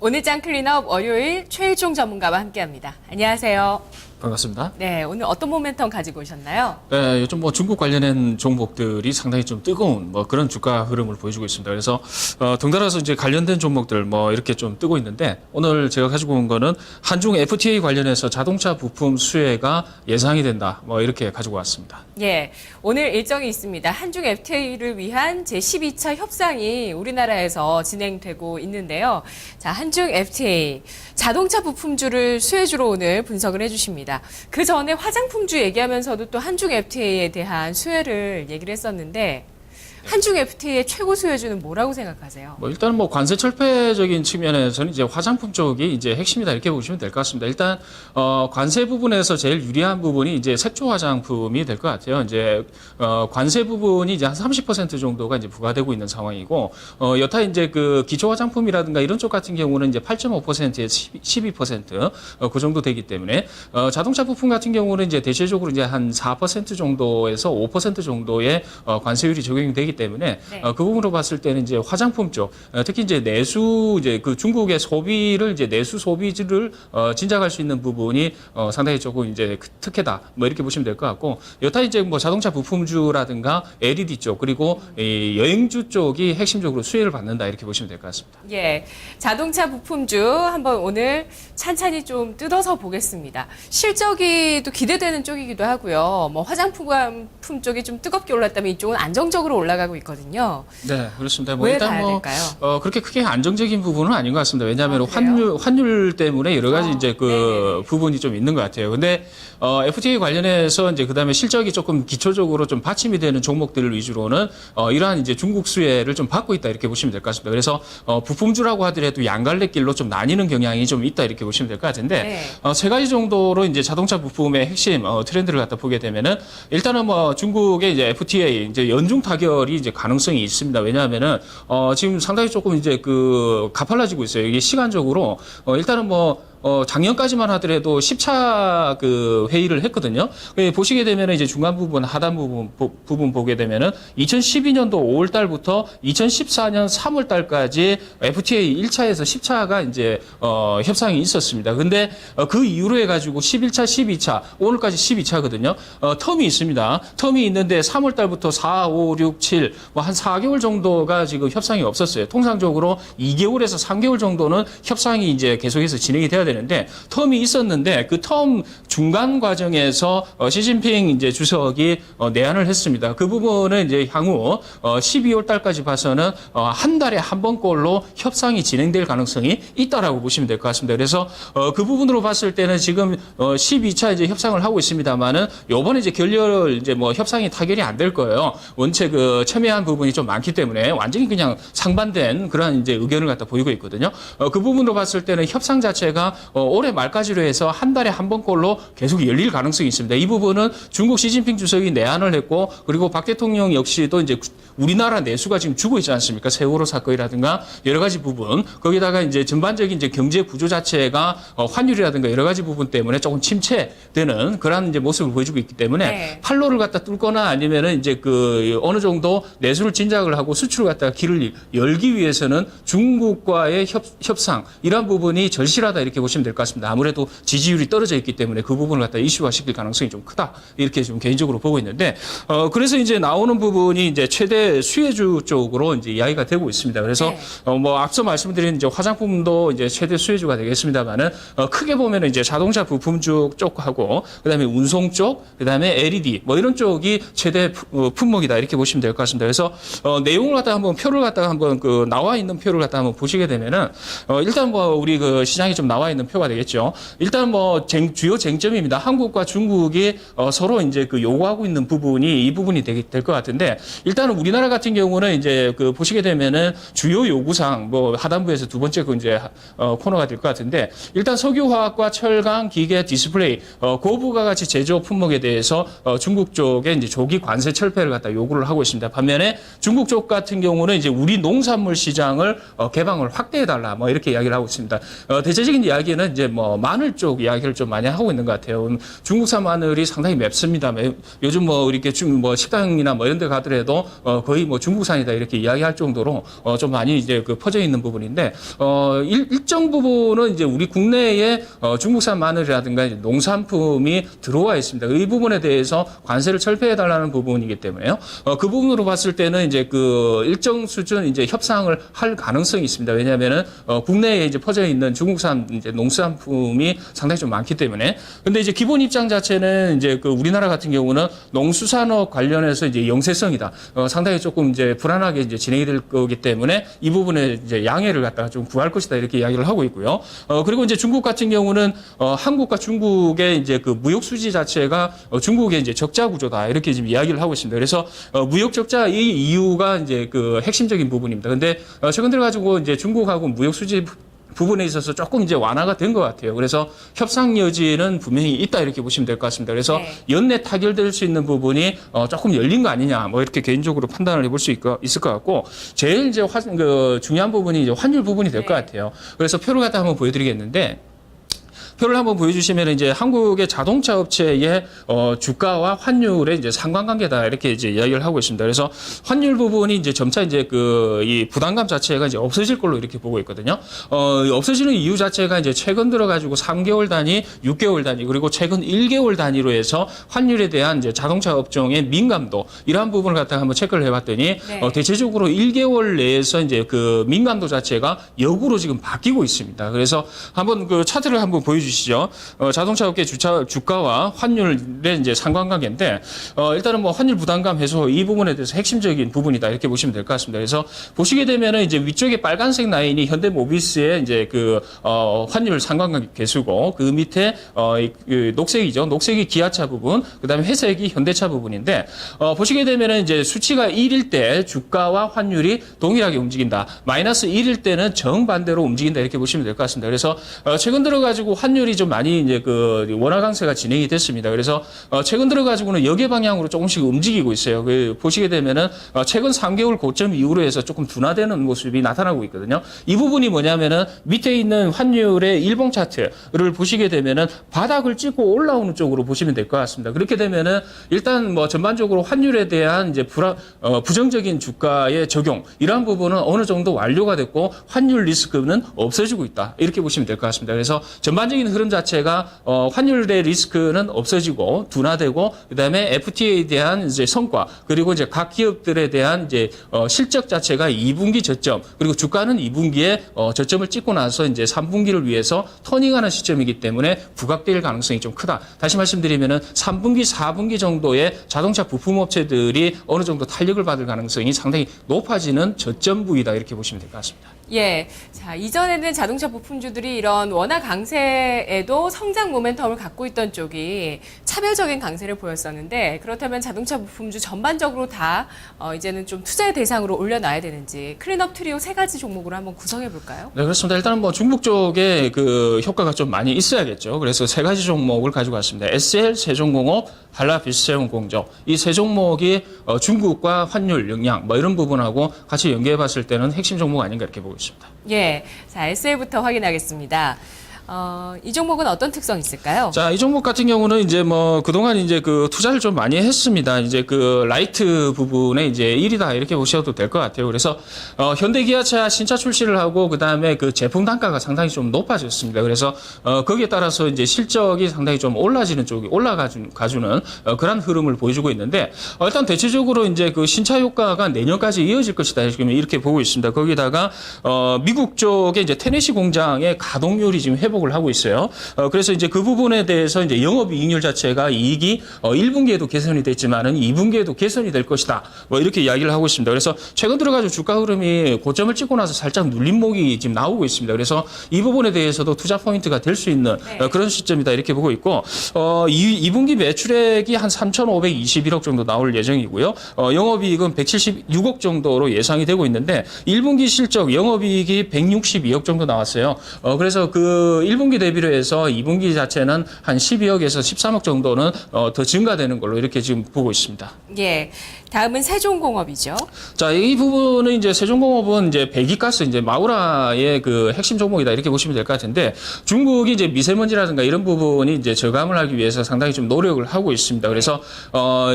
오늘 장 클린업 월요일 최일종 전문가와 함께합니다. 안녕하세요. 반갑습니다. 네, 오늘 어떤 모멘텀 가지고 오셨나요? 네, 요즘 중국 관련된 종목들이 상당히 좀 뜨거운 그런 주가 흐름을 보여주고 있습니다. 그래서 덩달아서 이제 관련된 종목들 이렇게 좀 뜨고 있는데 오늘 제가 가지고 온 거는 한중 FTA 관련해서 자동차 부품 수혜가 예상이 된다. 이렇게 가지고 왔습니다. 예, 오늘 일정이 있습니다. 한중 FTA를 위한 제12차 협상이 우리나라에서 진행되고 있는데요. 자, 한중 FTA 자동차 부품주를 수혜주로 오늘 분석을 해주십니다. 그 전에 화장품주 얘기하면서도 또 한중 FTA에 대한 수혜를 얘기를 했었는데 한중 FTA의 최고 수혜주는 뭐라고 생각하세요? 일단 관세 철폐적인 측면에서는 이제 화장품 쪽이 이제 핵심이다 이렇게 보시면 될 것 같습니다. 일단 관세 부분에서 제일 유리한 부분이 이제 색조 화장품이 될 것 같아요. 이제 관세 부분이 이제 한 30% 정도가 이제 부과되고 있는 상황이고 여타 이제 그 기초 화장품이라든가 이런 쪽 같은 경우는 이제 8.5%에 12% 그 정도 되기 때문에 자동차 부품 같은 경우는 이제 대체적으로 이제 한 4% 정도에서 5% 정도의 관세율이 적용이 되기 때문에 네. 그 부분으로 봤을 때는 이제 화장품 쪽 특히 이제 내수 이제 그 중국의 소비를 이제 내수 소비를 진작할 수 있는 부분이 상당히 조금 이제 특혜다 이렇게 보시면 될 것 같고 여타 이제 자동차 부품주라든가 LED 쪽 그리고 이 여행주 쪽이 핵심적으로 수혜를 받는다 이렇게 보시면 될 것 같습니다. 예, 자동차 부품주 한번 오늘 찬찬히 좀 뜯어서 보겠습니다. 실적이 또 기대되는 쪽이기도 하고요. 화장품 쪽이 좀 뜨겁게 올랐다면 이쪽은 안정적으로 올라가고 있거든요. 네, 그렇습니다. 왜 일단 가야 될까요? 그렇게 크게 안정적인 부분은 아닌 것 같습니다. 왜냐하면 그래요? 환율 때문에 여러 가지 이제 네네. 부분이 좀 있는 것 같아요. 근데 FTA 관련해서 이제 그다음에 실적이 조금 기초적으로 좀 받침이 되는 종목들을 위주로는 이러한 이제 중국 수혜를 좀 받고 있다 이렇게 보시면 될 것 같습니다. 그래서 부품주라고 하더라도 양갈래길로 좀 나뉘는 경향이 좀 있다 이렇게 보시면 될 것 같은데 네. 세 가지 정도로 이제 자동차 부품의 핵심 트렌드를 갖다 보게 되면은 일단은 중국의 이제 FTA 이제 연중 타결이 이제 가능성이 있습니다. 왜냐하면은 지금 상당히 조금 이제 가팔라지고 있어요. 이게 시간적으로 일단은 작년까지만 하더라도 10차 회의를 했거든요. 보시게 되면은 이제 중간 부분, 하단 부분 보게 되면은 2012년도 5월 달부터 2014년 3월 달까지 FTA 1차에서 10차가 이제 협상이 있었습니다. 근데 그 이후로 해가지고 11차, 12차, 오늘까지 12차거든요. 텀이 있습니다. 텀이 있는데 3월 달부터 4, 5, 6, 7, 한 4개월 정도가 지금 협상이 없었어요. 통상적으로 2개월에서 3개월 정도는 협상이 이제 계속해서 진행이 돼야 되는데 텀이 있었는데 그 텀 중간 과정에서 시진핑 이제 주석이 내한을 했습니다. 그 부분은 이제 향후 12월 달까지 봐서는 한 달에 한 번꼴로 협상이 진행될 가능성이 있다라고 보시면 될 것 같습니다. 그래서 그 부분으로 봤을 때는 지금 12차 이제 협상을 하고 있습니다만은 요번에 이제 결렬 이제 협상이 타결이 안 될 거예요. 원체 첨예한 부분이 좀 많기 때문에 완전히 그냥 상반된 그런 이제 의견을 갖다 보이고 있거든요. 그 부분으로 봤을 때는 협상 자체가 올해 말까지로 해서 한 달에 한 번꼴로 계속 열릴 가능성이 있습니다. 이 부분은 중국 시진핑 주석이 내한을 했고 그리고 박 대통령 역시도 이제 우리나라 내수가 지금 죽어 있지 않습니까? 세월호 사건이라든가 여러 가지 부분 거기다가 이제 전반적인 이제 경제 구조 자체가 환율이라든가 여러 가지 부분 때문에 조금 침체되는 그런 이제 모습을 보여주고 있기 때문에 네. 판로를 갖다 뚫거나 아니면은 이제 어느 정도 내수를 진작을 하고 수출을 갖다가 길을 열기 위해서는 중국과의 협상 이런 부분이 절실하다 이렇게 보시면 될 것 같습니다. 아무래도 지지율이 떨어져 있기 때문에 그 부분을 갖다 이슈화 시킬 가능성이 좀 크다 이렇게 좀 개인적으로 보고 있는데 그래서 이제 나오는 부분이 이제 최대 수혜주 쪽으로 이제 이야기가 되고 있습니다. 그래서 네. 앞서 말씀드린 이제 화장품도 이제 최대 수혜주가 되겠습니다만은 크게 보면은 이제 자동차 부품주 쪽하고 그다음에 운송 쪽, 그다음에 LED 이런 쪽이 최대 품목이다 이렇게 보시면 될 것 같습니다. 그래서 내용을 갖다가 한번 표를 갖다가 한번 나와 있는 표를 갖다가 한번 보시게 되면은 일단 우리 시장이 좀 나와 있는 표가 되겠죠. 일단 주요 쟁점입니다. 한국과 중국이 서로 이제 요구하고 있는 부분이 이 부분이 될 것 같은데 일단은 우리나라 같은 경우는 이제 보시게 되면은 주요 요구사항 하단부에서 두 번째 이제 코너가 될 것 같은데 일단 석유화학과 철강, 기계, 디스플레이 그 부가가치 제조 품목에 대해서 중국 쪽에 이제 조기 관세 철폐를 갖다 요구를 하고 있습니다. 반면에 중국 쪽 같은 경우는 이제 우리 농산물 시장을 개방을 확대해 달라 이렇게 이야기를 하고 있습니다. 대체적인 이야기는 이제 마늘 쪽 이야기를 좀 많이 하고 있는 것 같아요. 중국산 마늘이 상당히 맵습니다. 요즘 이렇게 식당이나 이런 데 가더라도 거의 뭐 중국산이다 이렇게 이야기할 정도로 좀 많이 이제 그 퍼져 있는 부분인데 일정 부분은 이제 우리 국내에 중국산 마늘이라든가 이제 농산품이 들어와 있습니다. 이 부분에 대해서 관세를 철폐해 달라는 부분이기 때문에요. 그 부분으로 봤을 때는 이제 그 일정 수준 이제 협상을 할 가능성이 있습니다. 왜냐하면은 국내에 이제 퍼져 있는 중국산 이제 농산품이 상당히 좀 많기 때문에. 근데 이제 기본 입장 자체는 이제 그 우리나라 같은 경우는 농수산업 관련해서 이제 영세성이다. 상당히 조금 이제 불안하게 이제 진행이 될 거기 때문에 이 부분에 이제 양해를 갖다가 좀 구할 것이다 이렇게 이야기를 하고 있고요. 그리고 이제 중국 같은 경우는 한국과 중국의 이제 그 무역 수지 자체가 중국의 이제 적자 구조다 이렇게 지금 이야기를 하고 있습니다. 그래서 무역 적자 이 이유가 이제 그 핵심적인 부분입니다. 근데 최근 들어 가지고 이제 중국하고 무역 수지 부분에 있어서 조금 이제 완화가 된 것 같아요. 그래서 협상 여지는 분명히 있다 이렇게 보시면 될 것 같습니다. 그래서 연내 타결될 수 있는 부분이 조금 열린 거 아니냐, 뭐 이렇게 개인적으로 판단을 해볼 수 있을 것 같고, 제일 이제 중요한 부분이 이제 환율 부분이 될 것 같아요. 그래서 표를 갖다 한번 보여드리겠는데. 표를 한번 보여주시면 이제 한국의 자동차 업체의 주가와 환율의 이제 상관관계다 이렇게 이제 이야기를 하고 있습니다. 그래서 환율 부분이 이제 점차 이제 이 부담감 자체가 이제 없어질 걸로 이렇게 보고 있거든요. 없어지는 이유 자체가 이제 최근 들어가지고 3개월 단위, 6개월 단위 그리고 최근 1개월 단위로 해서 환율에 대한 이제 자동차 업종의 민감도 이러한 부분을 갖다가 한번 체크를 해봤더니 대체적으로 1개월 내에서 이제 그 민감도 자체가 역으로 지금 바뀌고 있습니다. 그래서 한번 그 차트를 한번 보여주시죠. 자동차 업계 주가와 환율의 이제 상관관계인데, 일단은 뭐 환율 부담감 해소 이 부분에 대해서 핵심적인 부분이다 이렇게 보시면 될 것 같습니다. 그래서 보시게 되면은 이제 위쪽에 빨간색 라인이 현대모비스의 이제 그 환율 상관관계 개수고, 그 밑에 그 녹색이죠. 녹색이 기아차 부분, 그다음에 회색이 현대차 부분인데, 보시게 되면은 이제 수치가 1일 때 주가와 환율이 동일하게 움직인다. 마이너스 1일 때는 정반대로 움직인다 이렇게 보시면 될 것 같습니다. 그래서 최근 들어 가지고 환율이 좀 많이 이제 그 원화 강세가 진행이 됐습니다. 그래서 최근 들어 가지고는 역의 방향으로 조금씩 움직이고 있어요. 그 보시게 되면은 최근 3개월 고점 이후로 해서 조금 둔화되는 모습이 나타나고 있거든요. 이 부분이 뭐냐면은 밑에 있는 환율의 일봉 차트를 보시게 되면은 바닥을 찍고 올라오는 쪽으로 보시면 될 것 같습니다. 그렇게 되면은 일단 뭐 전반적으로 환율에 대한 이제 부정적인 주가의 적용 이러한 부분은 어느 정도 완료가 됐고 환율 리스크는 없어지고 있다. 이렇게 보시면 될 것 같습니다. 그래서 전반적인 흐름 자체가 환율의 리스크는 없어지고 둔화되고, 그다음에 FTA에 대한 이제 성과 그리고 이제 각 기업들에 대한 이제 실적 자체가 2분기 저점 그리고 주가는 2분기에 저점을 찍고 나서 이제 3분기를 위해서 터닝하는 시점이기 때문에 부각될 가능성이 좀 크다. 다시 말씀드리면은 3분기, 4분기 정도의 자동차 부품 업체들이 어느 정도 탄력을 받을 가능성이 상당히 높아지는 저점 부위다 이렇게 보시면 될 것 같습니다. 예. 자, 이전에는 자동차 부품주들이 이런 원화 강세에도 성장 모멘텀을 갖고 있던 쪽이 차별적인 강세를 보였었는데, 그렇다면 자동차 부품주 전반적으로 다 이제는 좀 투자의 대상으로 올려놔야 되는지 클린업 트리오 3가지 종목으로 한번 구성해 볼까요? 네, 그렇습니다. 일단은 뭐 중국 쪽에 그 효과가 좀 많이 있어야겠죠. 그래서 3가지 종목을 가지고 왔습니다. SL, 세종공업, 한라비스제공공정. 이 세 종목이 중국과 환율 영향 뭐 이런 부분하고 같이 연계해 봤을 때는 핵심 종목 아닌가 이렇게 보고 있습니다. 예. 자, SL부터 확인하겠습니다. 이 종목은 어떤 특성이 있을까요? 자, 이 종목 같은 경우는 이제 뭐 그동안 이제 그 투자를 좀 많이 했습니다. 이제 그 라이트 부분에 이제 1위다 이렇게 보셔도 될 것 같아요. 그래서 현대기아차 신차 출시를 하고 그다음에 그 제품 단가가 상당히 좀 높아졌습니다. 그래서 거기에 따라서 이제 실적이 상당히 좀 올라가주는 그런 흐름을 보여주고 있는데, 일단 대체적으로 이제 그 신차 효과가 내년까지 이어질 것이다 이렇게 보고 있습니다. 거기다가 미국 쪽에 이제 테네시 공장의 가동률이 지금 회복을 하고 있어요. 그래서 이제 그 부분에 대해서 이제 영업이익률 자체가 이익이 1분기에도 개선이 됐지만은 2분기에도 개선이 될 것이다. 뭐 이렇게 이야기를 하고 있습니다. 그래서 최근 들어가지고 주가 흐름이 고점을 찍고 나서 살짝 눌림목이 지금 나오고 있습니다. 그래서 이 부분에 대해서도 투자 포인트가 될 수 있는 그런 시점이다 이렇게 보고 있고, 2분기 매출액이 한 3,521억 정도 나올 예정이고요. 영업이익은 176억 정도로 예상이 되고 있는데 1분기 실적 영업이익이 162억 정도 나왔어요. 그래서 그 1분기 대비로 해서 2분기 자체는 한 12억에서 13억 정도는 더 증가되는 걸로 이렇게 지금 보고 있습니다. 예. 다음은 세종공업이죠. 자, 이 부분은 이제 세종공업은 이제 배기가스 이제 마우라의 그 핵심 종목이다 이렇게 보시면 될 것 같은데 중국이 이제 미세먼지라든가 이런 부분이 이제 저감을 하기 위해서 상당히 좀 노력을 하고 있습니다. 그래서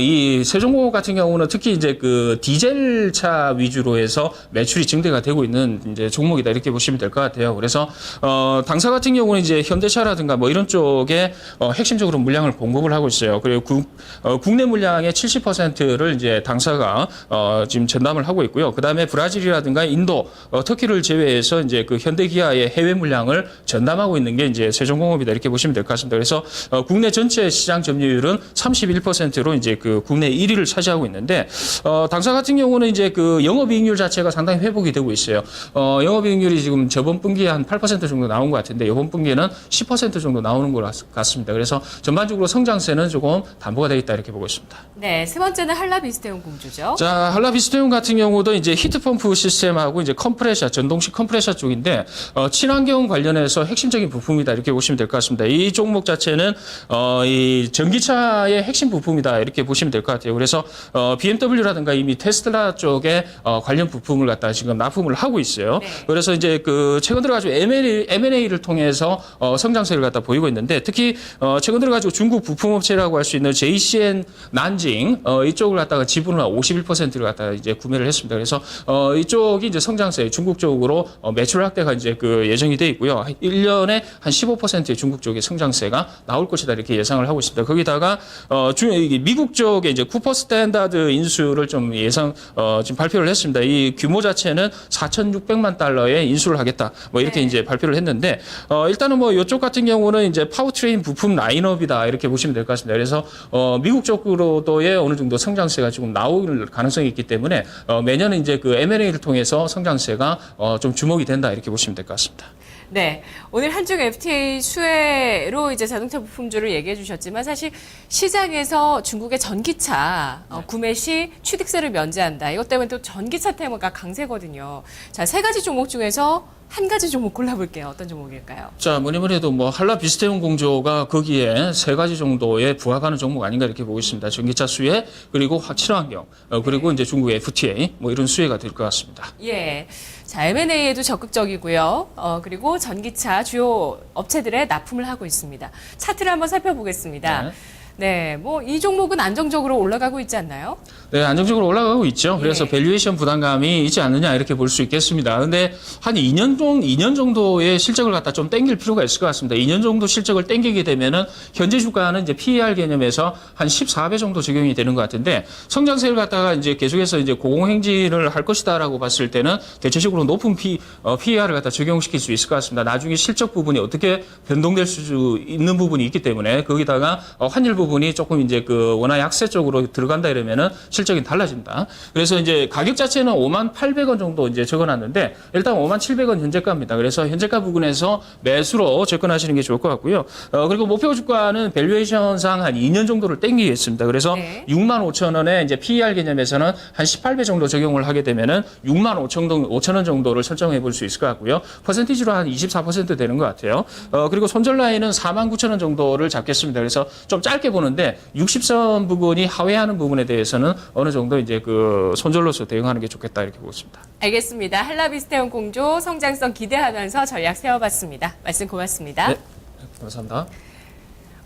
이 세종공업 같은 경우는 특히 이제 그 디젤차 위주로 해서 매출이 증대가 되고 있는 이제 종목이다 이렇게 보시면 될 것 같아요. 그래서 당사 같은 경우는 이제 현대차라든가 뭐 이런 쪽에 핵심적으로 물량을 공급을 하고 있어요. 그리고 국내 물량의 70%를 이제 당사가 지금 전담을 하고 있고요. 그다음에 브라질이라든가 인도, 터키를 제외해서 이제 그 현대기아의 해외 물량을 전담하고 있는 게 이제 세종공업이다 이렇게 보시면 될 것 같습니다. 그래서 국내 전체 시장 점유율은 31%로 이제 그 국내 1위를 차지하고 있는데 당사 같은 경우는 이제 그 영업이익률 자체가 상당히 회복이 되고 있어요. 영업이익률이 지금 저번 분기에 한 8% 정도 나온 것 같은데 이번 분기에는 10% 정도 나오는 것 같습니다. 그래서 전반적으로 성장세는 조금 담보가 되어 있다 이렇게 보고 있습니다. 네, 세 번째는 한라비스테온 공주죠. 자, 한라비스테온 같은 경우도 이제 히트펌프 시스템하고 이제 컴프레셔, 전동식 컴프레셔 쪽인데 친환경 관련해서 핵심적인 부품이다 이렇게 보시면 될 것 같습니다. 이 종목 자체는 이 전기차의 핵심 부품이다 이렇게 보시면 될 것 같아요. 그래서 BMW라든가 이미 테슬라 쪽에 관련 부품을 갖다 지금 납품을 하고 있어요. 네. 그래서 이제 그 최근 들어가지고 M&A를 통해서 성장세를 갖다 보이고 있는데 특히 최근 들어가지고 중국 부품업체라고 할 수 있는 JCN 난징 이쪽을 갖다가 지분을 51%를 갖다가 이제 구매를 했습니다. 그래서 이쪽이 이제 성장세 중국 쪽으로 매출 확대가 이제 그 예정이 돼 있고요. 1년에 한 15%의 중국 쪽의 성장세가 나올 것이다 이렇게 예상을 하고 있습니다. 거기다가 미국 쪽에 이제 쿠퍼 스탠다드 인수를 좀 지금 발표를 했습니다. 이 규모 자체는 4,600만 달러의 인수를 하겠다. 뭐 이렇게 네. 이제 발표를 했는데 일단은 뭐 이쪽 같은 경우는 이제 파워트레인 부품 라인업이다 이렇게 보시면 될 것 같습니다. 그래서 미국 쪽으로도의 어느 정도 성장세가 지금 나올 가능성이 있기 때문에 매년은 이제 그 M&A를 통해서 성장세가 좀 주목이 된다 이렇게 보시면 될 것 같습니다. 네, 오늘 한중 FTA 수혜로 이제 자동차 부품주를 얘기해 주셨지만 사실 시장에서 중국의 전기차 구매 시 취득세를 면제한다. 이것 때문에 또 전기차 테마가 강세거든요. 자, 세 가지 종목 중에서 한 가지 종목 골라볼게요. 어떤 종목일까요? 자, 뭐니 해도 뭐 한라비스테온 공조가 거기에 세 가지 정도에 부합하는 종목 아닌가 이렇게 보고 있습니다. 전기차 수혜, 그리고 친환경, 그리고 이제 중국 FTA 뭐 이런 수혜가 될 것 같습니다. 예. 자, M&A에도 적극적이고요. 그리고 전기차 주요 업체들의 납품을 하고 있습니다. 차트를 한번 살펴보겠습니다. 네. 네, 뭐 이 종목은 안정적으로 올라가고 있지 않나요? 네, 안정적으로 올라가고 있죠. 그래서 예. 밸류에이션 부담감이 있지 않느냐 이렇게 볼 수 있겠습니다. 근데 한 2년 정도의 실적을 갖다 좀 땡길 필요가 있을 것 같습니다. 2년 정도 실적을 땡기게 되면은 현재 주가는 이제 PER 개념에서 한 14배 정도 적용이 되는 것 같은데 성장세를 갖다가 이제 계속해서 이제 고공행진을 할 것이다라고 봤을 때는 대체적으로 높은 PER을 갖다 적용시킬 수 있을 것 같습니다. 나중에 실적 부분이 어떻게 변동될 수 있는 부분이 있기 때문에 거기다가 환율 부분이 조금 이제 그 원화 약세 쪽으로 들어간다 이러면은 실적이 달라진다. 그래서 이제 가격 자체는 58,000원 정도 이제 적어놨는데 일단 57,000원 현재가입니다. 그래서 현재가 부분에서 매수로 접근하시는 게 좋을 것 같고요. 그리고 목표 주가는 밸류에이션상 한 2년 정도를 땡기겠습니다. 그래서 네. 65,000원에 이제 PER 개념에서는 한 18배 정도 적용을 하게 되면은 65,000원 정도를 설정해 볼 수 있을 것 같고요. 퍼센티지로 한 24% 되는 것 같아요. 그리고 손절 라인은 49,000원 정도를 잡겠습니다. 그래서 좀 짧게 보는데 60선 부분이 하회하는 부분에 대해서는 어느 정도 이제 그 손절로서 대응하는 게 좋겠다 이렇게 보고 있습니다. 알겠습니다. 한라비스테온 공조 성장성 기대하면서 전략 세워봤습니다. 말씀 고맙습니다. 네, 감사합니다.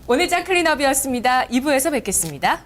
오늘 장 클린업이었습니다. 2부에서 뵙겠습니다.